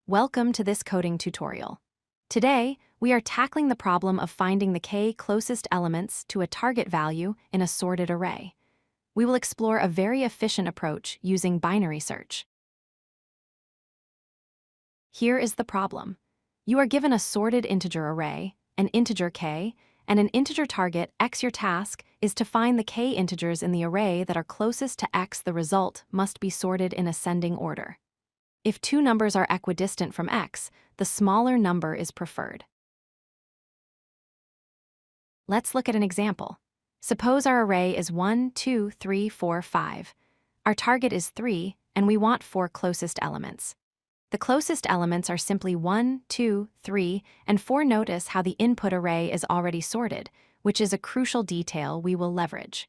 Welcome to this coding tutorial. Today, we are tackling the problem of finding the k closest elements to a target value in a sorted array. We will explore a very efficient approach using binary search. Here is the problem. You are given a sorted integer array, an integer k, and an integer target x. Your task is to find the k integers in the array that are closest to x. The result must be sorted in ascending order. If two numbers are equidistant from x, the smaller number is preferred. Let's look at an example. Suppose our array is 1, 2, 3, 4, 5. Our target is 3, and we want 4 closest elements. The closest elements are simply 1, 2, 3, and 4. Notice how the input array is already sorted, which is a crucial detail we will leverage.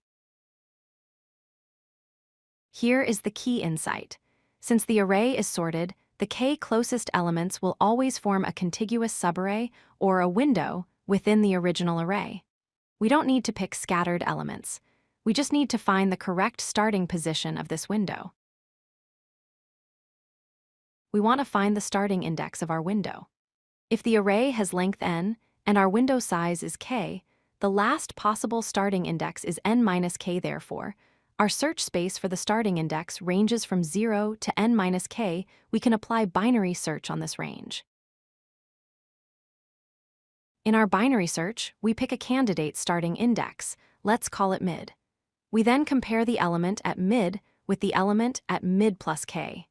Here is the key insight. Since the array is sorted, the k closest elements will always form a contiguous subarray or a window within the original array. We don't need to pick scattered elements. We just need to find the correct starting position of this window. We want to find the starting index of our window. If the array has length n and our window size is k, the last possible starting index is n minus k. Therefore, our search space for the starting index ranges from 0 to n minus k. We can apply binary search on this range. In our binary search, we pick a candidate starting index. Let's call it mid. We then compare the element at mid with the element at mid plus k.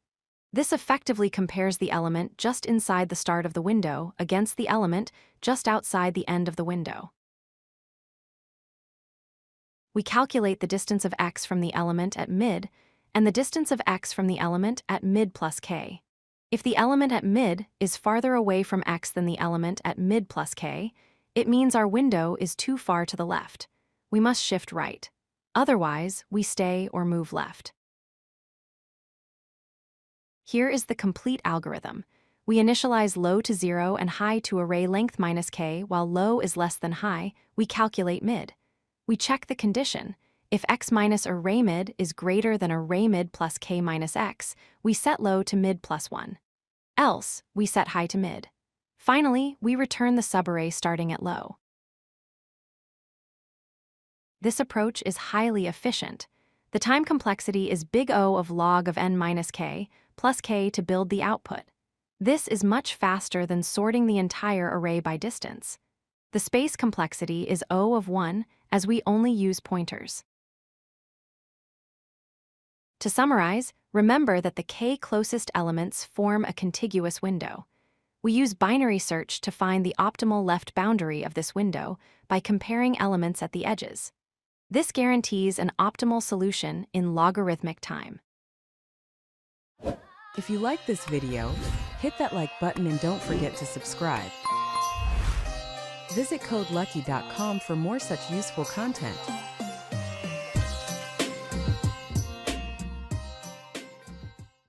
This effectively compares the element just inside the start of the window against the element just outside the end of the window. We calculate the distance of x from the element at mid and the distance of x from the element at mid plus k. If the element at mid is farther away from x than the element at mid plus k, it means our window is too far to the left. We must shift right. Otherwise, we stay or move left. Here is the complete algorithm. We initialize low to 0 and high to array length minus k. While low is less than high, we calculate mid. We check the condition. If x minus array mid is greater than array mid plus k minus x, we set low to mid plus 1. Else, we set high to mid. Finally, we return the subarray starting at low. This approach is highly efficient. The time complexity is big O of log of n minus k plus k to build the output. This is much faster than sorting the entire array by distance. The space complexity is O of 1 as we only use pointers. To summarize, remember that the k closest elements form a contiguous window. We use binary search to find the optimal left boundary of this window by comparing elements at the edges. This guarantees an optimal solution in logarithmic time. If you like this video, hit that like button and don't forget to subscribe. Visit codelucky.com for more such useful content.